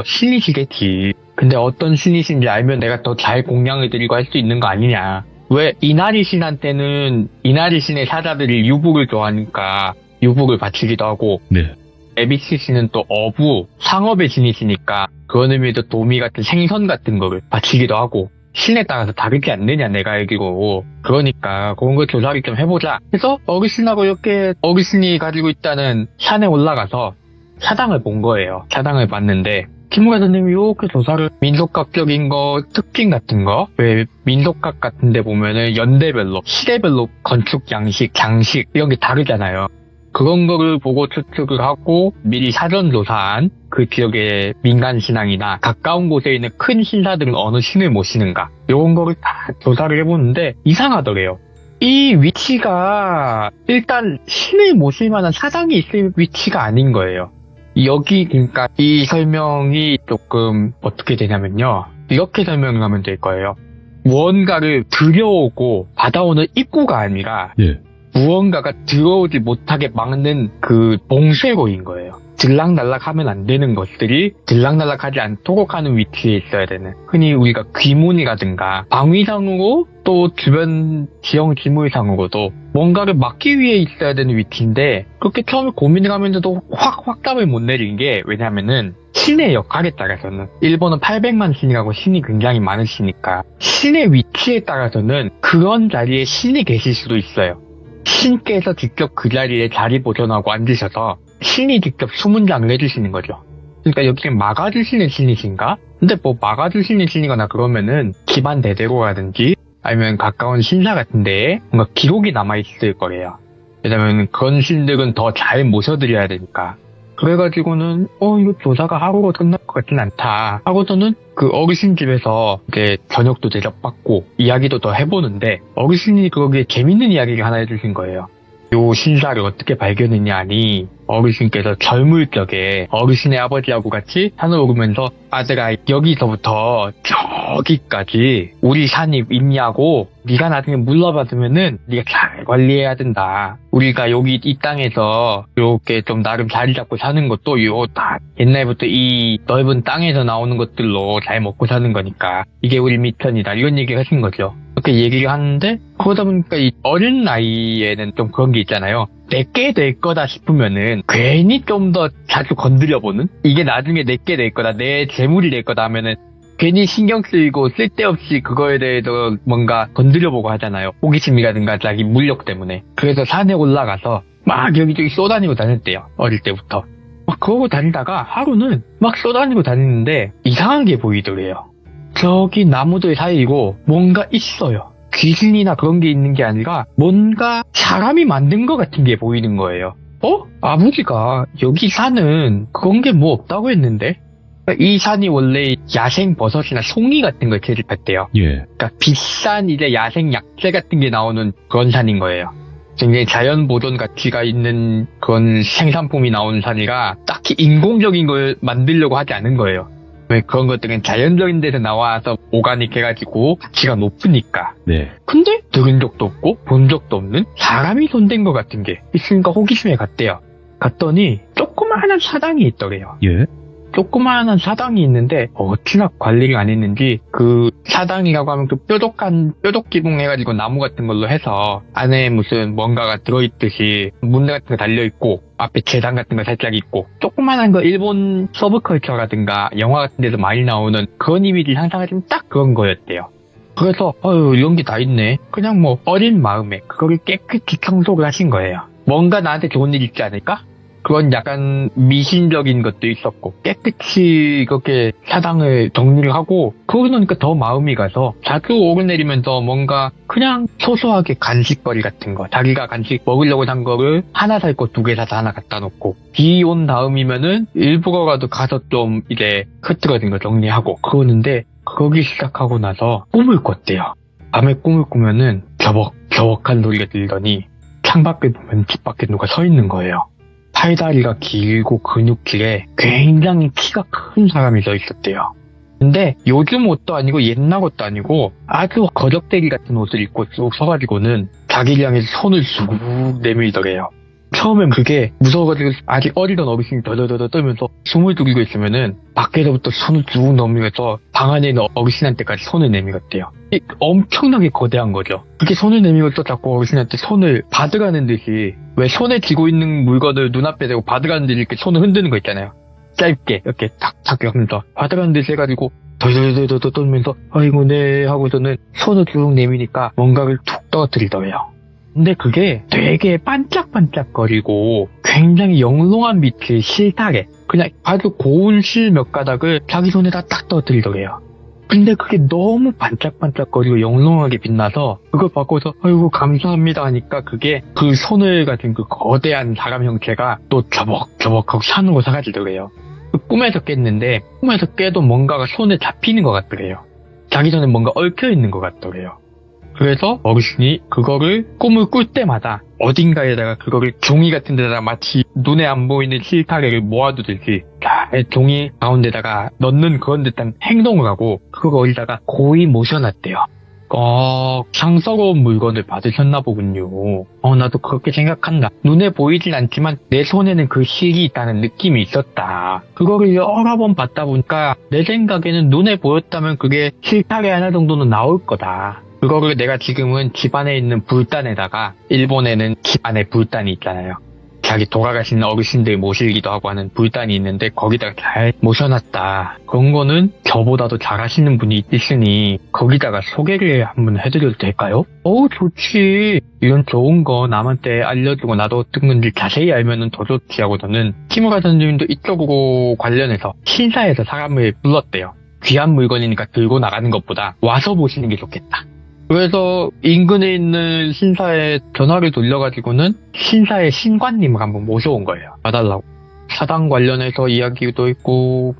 신이시겠지. 근데 어떤 신이신지 알면 내가 더 잘 공양을 드리고 할 수 있는 거 아니냐. 왜 이나리 신한테는 이나리 신의 사자들이 유복을 좋아하니까 유복을 바치기도 하고 네. 에비스 씨는 또 어부, 상업의 신이시니까 그런 의미에서 도미 같은 생선 같은 거를 바치기도 하고 신에 따라서 다르지 않느냐 내가 알기로. 그러니까 그런 걸 조사를 좀 해보자 해서 어르신하고 이렇게 어르신이 가지고 있다는 산에 올라가서 사당을 본 거예요. 사당을 봤는데 키무라 선생님이 이렇게 조사를 민속학적인 거 특징 같은 거 왜 민속학 같은 데 보면은 연대별로 시대별로 건축 양식, 장식 이런 게 다르잖아요. 그런 거를 보고 추측을 하고 미리 사전 조사한 그 지역의 민간 신앙이나 가까운 곳에 있는 큰 신사들은 어느 신을 모시는가 이런 거를 다 조사를 해보는데 이상하더래요. 이 위치가 일단 신을 모실 만한 사당이 있을 위치가 아닌 거예요. 여기 그러니까 이 설명이 조금 어떻게 되냐면요. 이렇게 설명을 하면 될 거예요. 무언가를 들여오고 받아오는 입구가 아니라 예. 무언가가 들어오지 못하게 막는 그 봉쇄고인 거예요. 들락날락 하면 안 되는 것들이 들락날락하지 않도록 하는 위치에 있어야 되는, 흔히 우리가 귀문이라든가 방위상으로 또 주변 지형 지물상으로도 뭔가를 막기 위해 있어야 되는 위치인데 그렇게 처음에 고민을 하면서도 확답을 못 내린 게 왜냐면은 신의 역할에 따라서는 일본은 800만 신이라고 신이 굉장히 많으시니까 신의 위치에 따라서는 그런 자리에 신이 계실 수도 있어요. 신께서 직접 그 자리에 자리 보존하고 앉으셔서 신이 직접 수문장을 해주시는 거죠. 그러니까 여기는 막아주시는 신이신가? 근데 막아주시는 신이거나 그러면은 집안 대대로라든지 아니면 가까운 신사 같은 데에 뭔가 기록이 남아있을 거예요. 왜냐면 그런 신들은 더 잘 모셔드려야 되니까. 그래가지고는 이거 조사가 하루가 끝날 것 같진 않다 하고서는 그 어르신 집에서 이제 저녁도 대접받고 이야기도 더 해보는데 어르신이 거기에 재밌는 이야기를 하나 해주신 거예요. 요 신사를 어떻게 발견했냐니 어르신께서 젊을 적에 어르신의 아버지하고 같이 산을 오르면서 아들아 여기서부터 저기까지 우리 산이 있냐고 네가 나중에 물러받으면은 네가 잘 관리해야 된다. 우리가 여기 이 땅에서 이렇게 좀 나름 자리 잡고 사는 것도 요 다 옛날부터 이 넓은 땅에서 나오는 것들로 잘 먹고 사는 거니까 이게 우리 미천이다 이런 얘기를 하신 거죠. 그렇게 얘기를 하는데 그러다 보니까 이 어린 나이에는 좀 그런 게 있잖아요. 내게 될 거다 싶으면은 괜히 좀 더 자주 건드려보는 이게 나중에 내게 될 거다 내 재물이 될 거다 하면은 괜히 신경 쓰이고 쓸데없이 그거에 대해서 뭔가 건드려보고 하잖아요. 호기심이라든가 자기 물력 때문에. 그래서 산에 올라가서 막 여기저기 쏘다니고 다녔대요. 어릴 때부터. 막 그러고 다니다가 하루는 막 쏘다니고 다니는데 이상한 게 보이더래요. 저기 나무들 사이고 뭔가 있어요. 귀신이나 그런 게 있는 게 아니라 뭔가 사람이 만든 것 같은 게 보이는 거예요. 아버지가 여기 산은 그런 게 뭐 없다고 했는데? 이 산이 원래 야생 버섯이나 송이 같은 걸 채집했대요. 예. 그러니까 비싼 이제 야생 약재 같은 게 나오는 그런 산인 거예요. 굉장히 자연 보존 가치가 있는 그런 생산품이 나오는 산이라 딱히 인공적인 걸 만들려고 하지 않은 거예요. 왜 그런 것들은 자연적인 데서 나와서 오가닉 해가지고 가치가 높으니까. 네. 근데 들은 적도 없고 본 적도 없는 사람이 손댄 것 같은 게 있으니까 호기심에 갔대요. 갔더니 조그마한 사당이 있더래요. 예. 조그마한 사당이 있는데 어찌나 관리를 안 했는지 그 사당이라고 하면 그 뾰족 기둥해가지고 나무 같은 걸로 해서 안에 무슨 뭔가가 들어있듯이 문대 같은 거 달려있고 앞에 재단 같은 거 살짝 있고 조그만한 거 일본 서브컬처라든가 영화 같은 데서 많이 나오는 그런 이미지 상상하시면 딱 그런 거였대요. 그래서 이런 게 다 있네. 그냥 뭐 어린 마음에 그거를 깨끗이 청소를 하신 거예요. 뭔가 나한테 좋은 일 있지 않을까? 그건 약간 미신적인 것도 있었고 깨끗이 그렇게 사당을 정리를 하고 그러고 나니까 더 마음이 가서 자주 오르내리면서 뭔가 그냥 소소하게 간식거리 같은 거 자기가 간식 먹으려고 산 거를 하나 살 거 두 개 사서 하나 갖다 놓고 비 온 다음이면은 일부러라도 가서 좀 이제 흐트러진 거 정리하고 그러는데 그러기 시작하고 나서 꿈을 꿨대요. 밤에 꿈을 꾸면은 겨벅겨벅한 소리가 들더니 창밖을 보면 집 밖에 누가 서 있는 거예요. 팔다리가 길고 근육질에 굉장히 키가 큰 사람이 서 있었대요. 근데 요즘 옷도 아니고 옛날 옷도 아니고 아주 거적대기 같은 옷을 입고 쭉 서가지고는 자기를 향해서 손을 쑥 내밀더래요. 처음엔 그게 무서워가지고 아직 어리던 어르신이 더더더 떨면서 숨을 죽이고 있으면은 밖에서부터 손을 쭉 넘기면서 방 안에 있는 어르신한테까지 손을 내밀었대요. 엄청나게 거대한 거죠. 그렇게 손을 내밀어서 자꾸 어르신한테 손을 받으라는 듯이 왜 손에 쥐고 있는 물건을 눈앞에 대고 받으라는 듯이 이렇게 손을 흔드는 거 있잖아요. 짧게 이렇게 탁탁 하면서 받으라는 듯이 해가지고 덜덜덜덜 떨면서 아이고 네 하고서는 손을 쭉 내미니까 뭔가를 툭 떨어뜨리더래요. 근데 그게 되게 반짝반짝거리고 굉장히 영롱한 빛의 실타래 그냥 아주 고운 실 몇 가닥을 자기 손에다 딱 떨어뜨리더래요. 근데 그게 너무 반짝반짝거리고 영롱하게 빛나서 그걸 받고서 아이고 감사합니다 하니까 그게 그 손을 가진 그 거대한 사람 형체가 또 저벅저벅하고 산으로 사라지더래요. 그 꿈에서 깼는데 꿈에서 깨도 뭔가가 손에 잡히는 것 같더래요. 자기 손에 뭔가 얽혀있는 것 같더래요. 그래서 어르신이 그거를 꿈을 꿀 때마다 어딘가에다가 그거를 종이 같은 데다가 마치 눈에 안 보이는 실타래를 모아두듯이 잘 종이 가운데다가 넣는 그런 듯한 행동을 하고 그거 어디다가 고이 모셔놨대요. 상스러운 물건을 받으셨나 보군요. 나도 그렇게 생각한다. 눈에 보이진 않지만 내 손에는 그 실이 있다는 느낌이 있었다. 그거를 여러 번 받다 보니까 내 생각에는 눈에 보였다면 그게 실타래 하나 정도는 나올 거다. 그거를 내가 지금은 집안에 있는 불단에다가 일본에는 집안에 불단이 있잖아요. 자기 돌아가신 어르신들 모시기도 하고 하는 불단이 있는데 거기다가 잘 모셔놨다. 그런 거는 저보다도 잘하시는 분이 있으니 거기다가 소개를 한번 해드려도 될까요? 좋지. 이런 좋은 거 남한테 알려주고 나도 어떤 건지 자세히 알면은 더 좋지 하고 저는 키무라 선생님도 이쪽으로 관련해서 신사에서 사람을 불렀대요. 귀한 물건이니까 들고 나가는 것보다 와서 보시는 게 좋겠다. 그래서 인근에 있는 신사에 전화를 돌려가지고는 신사의 신관님을 한번 모셔온 거예요. 봐달라고. 사당 관련해서 이야기도 있고,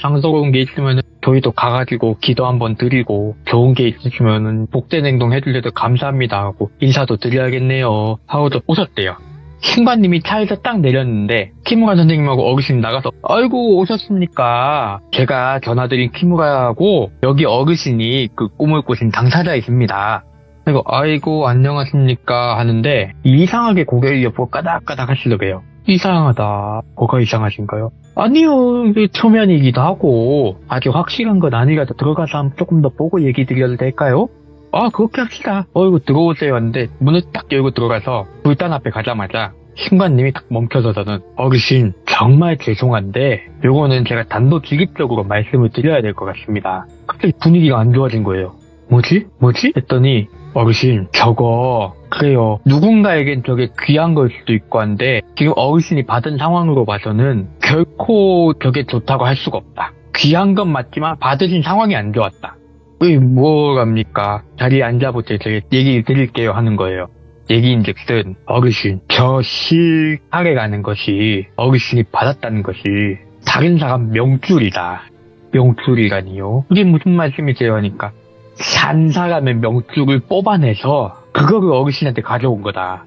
상스러운 게 있으면 저희도 가가지고 기도 한번 드리고, 좋은 게 있으시면은 복된 행동 해주셔서 감사합니다 하고 인사도 드려야겠네요 하고도 오셨대요. 신관님이 차에서 딱 내렸는데 키무라 선생님하고 어르신 나가서 아이고 오셨습니까? 제가 전화드린 키무라하고 여기 어르신이 그 꿈을 꾸신 당사자이십니다. 그리고 아이고 안녕하십니까 하는데 이상하게 고개를 옆으로 까닥까닥 하시더래요. 이상하다. 뭐가 이상하신가요? 아니요. 이게 초면이기도 하고 아직 확실한 건 아니라도 들어가서 한번 조금 더 보고 얘기 드려도 될까요? 그렇게 합시다. 어이구 들어오세요 하는데 문을 딱 열고 들어가서 불단 앞에 가자마자 신관님이 딱 멈춰서서는 어르신 정말 죄송한데 요거는 제가 단도직입적으로 말씀을 드려야 될 것 같습니다. 갑자기 분위기가 안 좋아진 거예요. 뭐지? 했더니 어르신 저거 그래요. 누군가에겐 저게 귀한 걸 수도 있고 한데 지금 어르신이 받은 상황으로 봐서는 결코 저게 좋다고 할 수가 없다. 귀한 건 맞지만 받으신 상황이 안 좋았다. 뭐랍니까? 자리에 앉아보세요. 제가 얘기 드릴게요 하는 거예요. 얘기인즉슨 어르신 저 실하게 가는 것이 어르신이 받았다는 것이 다른 사람 명줄이다. 명줄이라니요? 이게 무슨 말씀이세요 하니까 산 사람의 명줄을 뽑아내서 그거를 어르신한테 가져온 거다.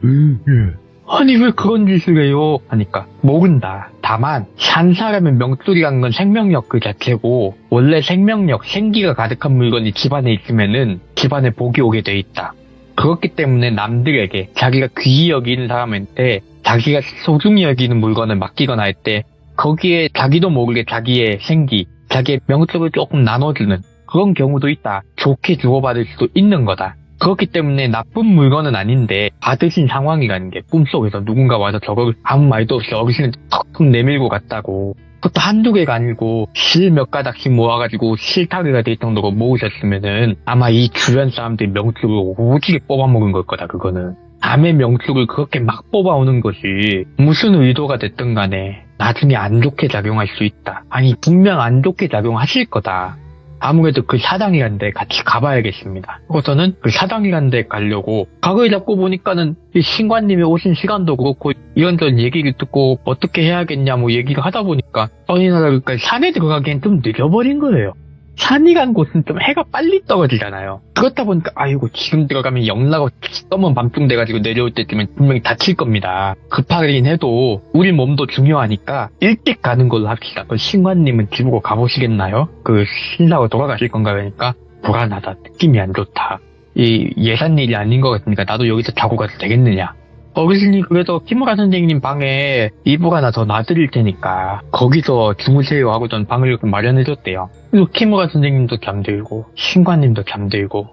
아니 왜 그런 짓을 해요? 하니까 모른다. 다만 산 사람의 명줄이라는 건 생명력 그 자체고 원래 생명력, 생기가 가득한 물건이 집안에 있으면은 집안에 복이 오게 돼 있다. 그렇기 때문에 남들에게 자기가 귀히 여기는 사람한테 자기가 소중히 여기는 물건을 맡기거나 할 때 거기에 자기도 모르게 자기의 생기, 자기의 명줄을 조금 나눠주는 그런 경우도 있다. 좋게 주고받을 수도 있는 거다. 그렇기 때문에 나쁜 물건은 아닌데 받으신 상황이라는 게 꿈속에서 누군가 와서 저걸 아무 말도 없이 어르신을 턱턱 내밀고 갔다고. 그것도 한두 개가 아니고 실 몇 가닥씩 모아가지고 실타래가 될 정도로 모으셨으면은 아마 이 주변 사람들이 명줄을 오지게 뽑아먹은 걸 거다. 그거는 남의 명줄을 그렇게 막 뽑아오는 것이 무슨 의도가 됐든 간에 나중에 안 좋게 작용할 수 있다. 아니 분명 안 좋게 작용하실 거다. 아무래도 그 사당이란 데 같이 가봐야겠습니다. 그래서는 그 사당이란 데 가려고 각을 잡고 보니까는 이 신관님이 오신 시간도 그렇고 이런저런 얘기를 듣고 어떻게 해야겠냐 뭐 얘기를 하다 보니까 어느 날 산에 들어가기엔 좀 늦어버린 거예요. 산이란 곳은 좀 해가 빨리 떨어지잖아요. 그렇다 보니까 아이고 지금 들어가면 영락고 검은 밤중 돼가지고 내려올 때쯤엔 분명히 다칠 겁니다. 급하긴 해도 우리 몸도 중요하니까 일찍 가는 걸로 합시다. 신관님은 집으로 가보시겠나요? 그 신사로 돌아가실 건가 그러니까 불안하다. 느낌이 안 좋다. 이 예산 일이 아닌 것 같으니까 나도 여기서 자고 가도 되겠느냐. 어르신이 그래도 키무라 선생님 방에 이불 하나 더 놔드릴 테니까 거기서 주무세요 하고 전 방을 마련해줬대요. 그리고 키무라 선생님도 잠들고 신관님도 잠들고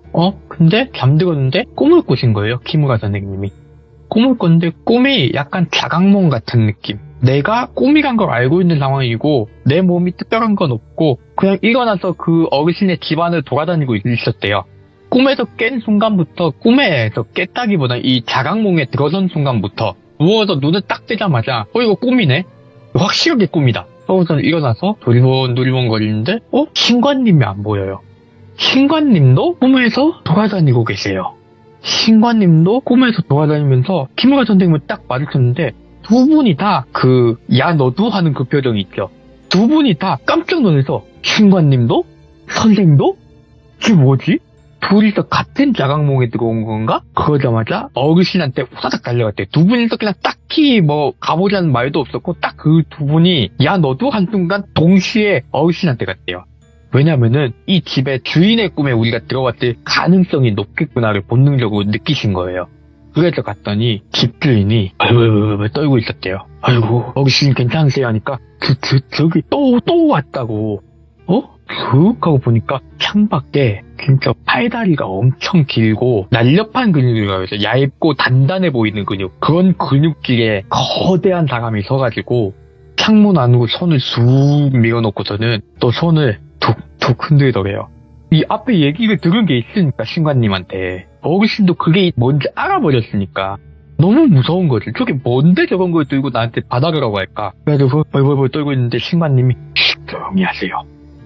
근데 잠들었는데 꿈을 꾸신 거예요. 키무라 선생님이 꿈을 꿨는데 꿈이 약간 자각몽 같은 느낌. 내가 꿈이란 걸 알고 있는 상황이고 내 몸이 특별한 건 없고 그냥 일어나서 그 어르신의 집안을 돌아다니고 있었대요. 꿈에서 깬 순간부터 꿈에서 깼다기보다 이 자각몽에 들어선 순간부터 누워서 눈을 딱 뜨자마자 이거 꿈이네? 확실하게 꿈이다. 그래서 일어나서 두리번 거리는데 신관님이 안 보여요. 신관님도 꿈에서 돌아다니고 계세요. 신관님도 꿈에서 돌아다니면서 키무라 선생님을 딱 마주쳤는데 두 분이 다 야 너도 하는 그 표정이 있죠. 두 분이 다 깜짝 놀라서 신관님도? 선생님도? 이게 뭐지? 둘이서 같은 자각몽에 들어온 건가? 그러자마자 어르신한테 후다닥 달려갔대요. 두 분이서 그냥 딱히 뭐 가보자는 말도 없었고 딱 그 두 분이 야 너도 한순간 동시에 어르신한테 갔대요. 왜냐면은 이 집의 주인의 꿈에 우리가 들어갔을 가능성이 높겠구나를 본능적으로 느끼신 거예요. 그래서 갔더니 집주인이 떨고 있었대요. 아이고 어르신 괜찮으세요 하니까 저기 또 왔다고. 슥 하고 보니까 창밖에 진짜 팔다리가 엄청 길고 날렵한 근육이라고 해서 얇고 단단해 보이는 근육, 그런 근육질에 거대한 사람이 서가지고 창문 안으로 손을 쑥 밀어놓고서는 또 손을 툭툭 흔들더래요. 이 앞에 얘기를 들은 게 있으니까 신관님한테 어르신도 그게 뭔지 알아버렸으니까 너무 무서운 거지. 저게 뭔데 저런 걸 들고 나한테 받아가라고 할까. 그래가지고 벌벌 떨고 있는데 신관님이 조용히 하세요.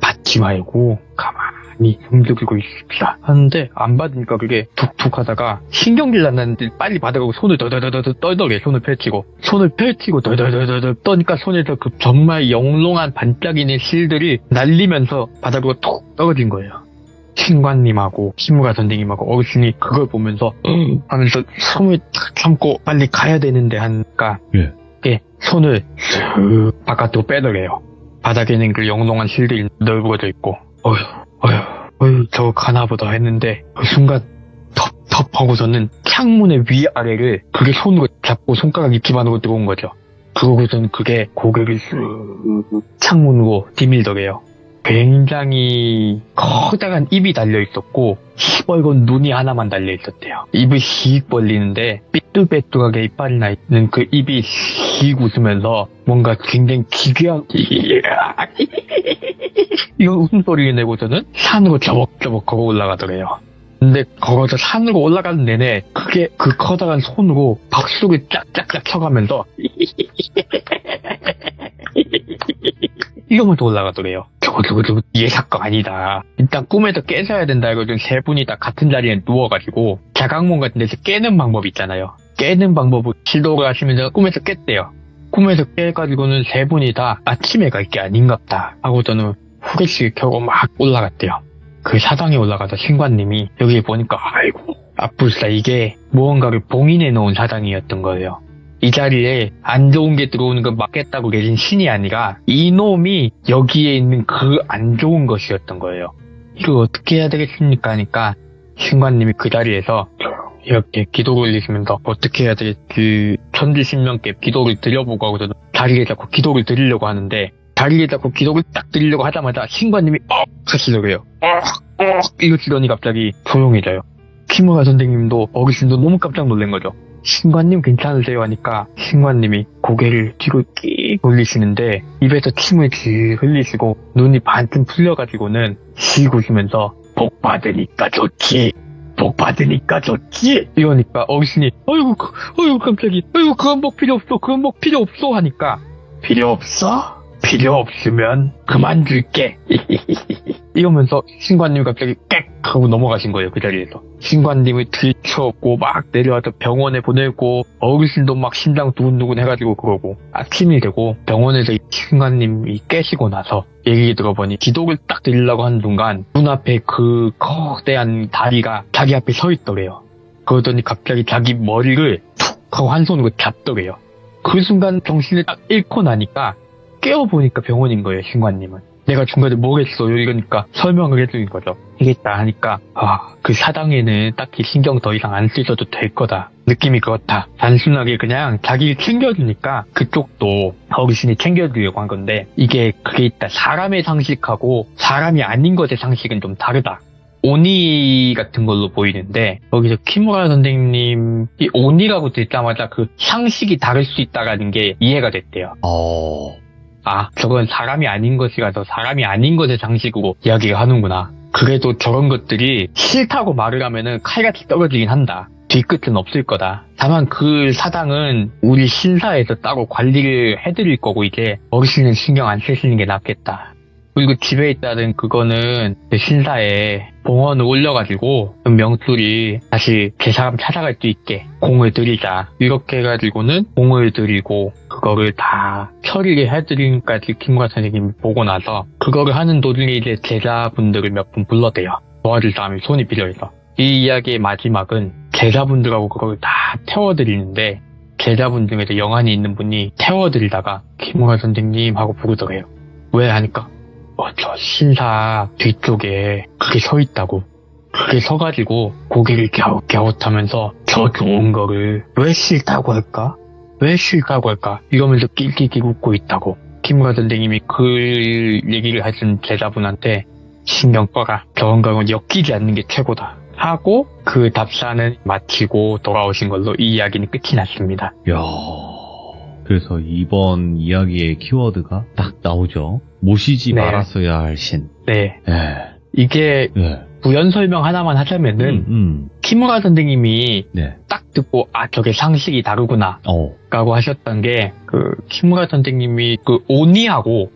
받지 말고 가만히 많이 움직이고 있습니다. 하는데 안 받으니까 그게 툭툭 하다가 신경질 났는데 빨리 받아가고 손을 더더더더 떨더래. 손을 펼치고 더더더더 떠니까 손에서 그 정말 영롱한 반짝이는 실들이 날리면서 바닥으로 툭 떨어진 거예요. 신관님하고 키무라 선생님하고 어르신이 그걸 보면서 하면서 숨을 탁 참고 빨리 가야 되는데 하니까 손을 슥 바깥으로 빼더래요. 바닥에는 그 영롱한 실들이 널브러져 있고 어휴 저거 가나보다 했는데 그 순간 텁텁 하고서는 창문의 위아래를 그게 손으로 잡고 손가락이 기반으로 들어온 거죠. 그러고서는 그게 고개를 쓱 창문으로 디밀더래요. 굉장히 커다란 입이 달려있었고 시뻘건 눈이 하나만 달려있었대요. 입을 씩 벌리는데 삐뚤빼뚤하게 이빨이 나 있는 그 입이 씩 웃으면서 뭔가 굉장히 기괴한 이런 웃음소리를 내고서는 산으로 저벅저벅 걸어 올라가더래요. 근데 걸어서 산으로 올라가는 내내 그게 그 커다란 손으로 박수를 짝짝짝 쳐가면서 이러면서 올라가더래요. 저거 얘 사건 아니다. 일단 꿈에서 깨서야 된다 이러더니 세 분이 다 같은 자리에 누워가지고 자각몽 같은 데서 깨는 방법 있잖아요. 깨는 방법을 시도를 하시면서 꿈에서 깼대요. 꿈에서 깨가지고는 세 분이 다 아침에 갈 게 아닌갑다 하고서는 후레쉬를 켜고 막 올라갔대요. 그 사당에 올라가서 신관님이 여기 보니까 아이고 아뿔싸 이게 무언가를 봉인해 놓은 사당이었던 거예요. 이 자리에 안 좋은 게 들어오는 걸 막겠다고 계신 신이 아니라 이놈이 여기에 있는 그 안 좋은 것이었던 거예요. 이걸 어떻게 해야 되겠습니까 하니까 신관님이 그 자리에서 이렇게 기도를 올리시면서 어떻게 해야 되겠지 천지신명께 기도를 드려보고 하고서 다리를 잡고 기도를 드리려고 하는데 다리를 잡고 기도를 딱 드리려고 하자마자 신관님이 하시더래요. 이러시더니 갑자기 조용해져요. 키무라 선생님도 어르신도 너무 깜짝 놀란 거죠. 신관님 괜찮으세요? 하니까 신관님이 고개를 뒤로 끼 돌리시는데 입에서 침을 쥐 흘리시고 눈이 반쯤 풀려가지고는 씩 웃으면서 복 받으니까 좋지 이러니까 어르신이 어이구 깜짝이 그런 복 필요 없어 하니까 필요 없으면 그만 줄게 이러면서 신관님이 갑자기 꽥 하고 넘어가신 거예요. 그 자리에서 신관님을 들쳐업고 막 내려와서 병원에 보내고 어르신도 막 심장 두근두근 해가지고 그러고 아침이 되고 병원에서 신관님이 깨시고 나서 얘기 들어보니 기도를 딱 드리려고 하는 순간 눈앞에 그 거대한 다리가 자기 앞에 서 있더래요. 그러더니 갑자기 자기 머리를 툭 하고 한 손으로 잡더래요. 그 순간 정신을 딱 잃고 나니까 깨어보니까 병원인 거예요. 신관님은. 내가 중간에 뭐겠어 이러니까 설명을 해주는 거죠. 이겠다 하니까 그 사당에는 딱히 신경 더 이상 안 쓰셔도 될 거다. 느낌이 그렇다. 단순하게 그냥 자기를 챙겨주니까 그쪽도 어르신이 챙겨주려고 한 건데 그게 있다. 사람의 상식하고 사람이 아닌 것의 상식은 좀 다르다. 오니 같은 걸로 보이는데 여기서 키무라 선생님이 오니라고 듣자마자 그 상식이 다를 수 있다라는 게 이해가 됐대요. 저건 사람이 아닌 것이라서 사람이 아닌 것의 상식으로 이야기를 하는구나. 그래도 저런 것들이 싫다고 말을 하면은 칼같이 떨어지긴 한다. 뒤끝은 없을 거다. 다만 그 사당은 우리 신사에서 따로 관리를 해드릴 거고 이제 어르신은 신경 안 쓰시는 게 낫겠다. 그리고 집에 있다는 그거는 신사에 봉헌을 올려가지고 명술이 다시 제 사람 찾아갈 수 있게 공을 들이자. 이렇게 해가지고는 공을 들이고 그거를 다 처리를 해드리기까지 키무라 선생님이 보고 나서 그거를 하는 도중에 이제 제자분들을 몇 분 불러대요. 도와줄 사람이 손이 필요해서. 이 이야기의 마지막은 제자분들하고 그걸 다 태워드리는데 제자분 중에서 영안이 있는 분이 태워드리다가 키무라 선생님 하고 부르더래요. 왜 하니까 저 신사 뒤쪽에 그게 서 있다고. 그게 서가지고 고개를 갸웃갸웃하면서 저 좋은 거를 왜 싫다고 할까 이러면서 낄낄낄 웃고 있다고. 키무라 선생님이 그 얘기를 하신 제자분한테 신경 꺼라. 저런 거는 엮이지 않는 게 최고다 하고 그 답사는 마치고 돌아오신 걸로 이 이야기는 끝이 났습니다. 그래서 이번 이야기의 키워드가 딱 나오죠. 모시지 말았어야 할 신. 네. 이게 부연 설명 하나만 하자면은 키무라 선생님이 딱 듣고 저게 상식이 다르구나 라고 하셨던 게 그 키무라 선생님이 그 오니하고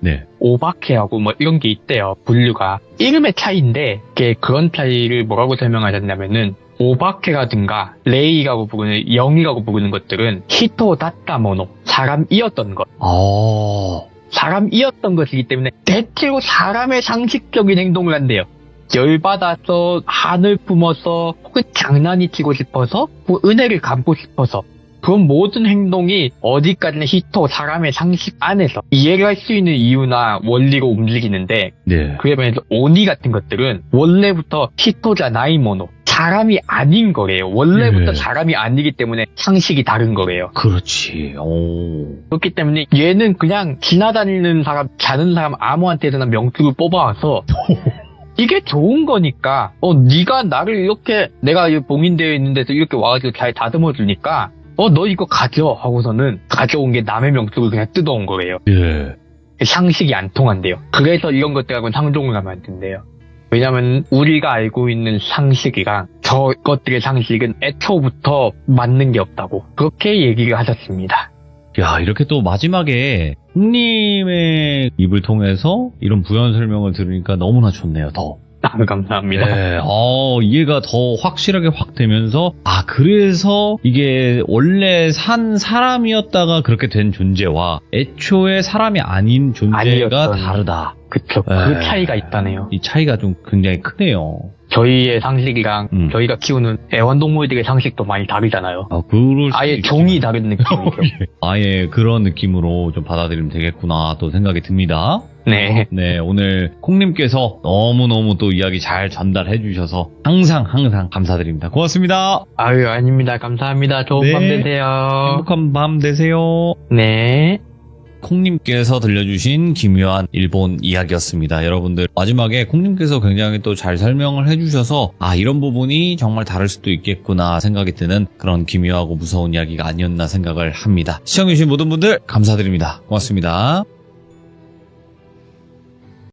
오바케하고 뭐 이런 게 있대요. 분류가. 이름의 차이인데 그런 차이를 뭐라고 설명하셨냐면은 오바케라든가 레이라고 부르는 영이라고 부르는 것들은 히토 다tta모노 사람이었던 것. 사람이었던 것이기 때문에 대체로 사람의 상식적인 행동을 한대요. 열받아서 한을 품어서 혹은 장난이 치고 싶어서 뭐 은혜를 갚고 싶어서 그런 모든 행동이 어디까지나 히토 사람의 상식 안에서 이해를 할 수 있는 이유나 원리로 움직이는데 네. 그에 반해서 오니 같은 것들은 원래부터 히토자 나이모노 사람이 아닌 거래요. 원래부터 네. 사람이 아니기 때문에 상식이 다른 거래요. 그렇지. 그렇기 때문에 얘는 그냥 지나다니는 사람, 자는 사람 아무한테나 명수를 뽑아와서 이게 좋은 거니까 네가 나를 이렇게 내가 봉인되어 있는 데서 이렇게 와가지고 잘 다듬어 주니까 너 이거 가져 하고서는 가져온 게 남의 명수를 그냥 뜯어온 거래요. 예. 상식이 안 통한대요. 그래서 이런 것들하고는 상종을 하면 안 된대요. 왜냐면 우리가 알고 있는 상식이랑 저것들의 상식은 애초부터 맞는 게 없다고 그렇게 얘기를 하셨습니다. 야, 이렇게 또 마지막에 형님의 입을 통해서 이런 부연 설명을 들으니까 너무나 좋네요, 더. 감사합니다. 네, 이해가 더 확실하게 확 되면서, 그래서 이게 원래 산 사람이었다가 그렇게 된 존재와 애초에 사람이 아닌 존재가 아니었던. 다르다. 그쵸. 그 네. 차이가 있다네요. 이 차이가 좀 굉장히 크네요. 저희의 상식이랑 저희가 키우는 애완동물들의 상식도 많이 다르잖아요. 그럴 수도 아예 있겠구나. 종이 다른 느낌이죠. 아예 그런 느낌으로 좀 받아들이면 되겠구나 또 생각이 듭니다. 네. 네, 오늘 콩님께서 너무너무 또 이야기 잘 전달해 주셔서 항상 감사드립니다. 고맙습니다. 아유, 아닙니다. 감사합니다. 좋은 네. 밤 되세요. 행복한 밤 되세요. 네. 콩님께서 들려주신 기묘한 일본 이야기였습니다. 여러분들 마지막에 콩님께서 굉장히 또 잘 설명을 해주셔서 이런 부분이 정말 다를 수도 있겠구나 생각이 드는 그런 기묘하고 무서운 이야기가 아니었나 생각을 합니다. 시청해주신 모든 분들 감사드립니다. 고맙습니다.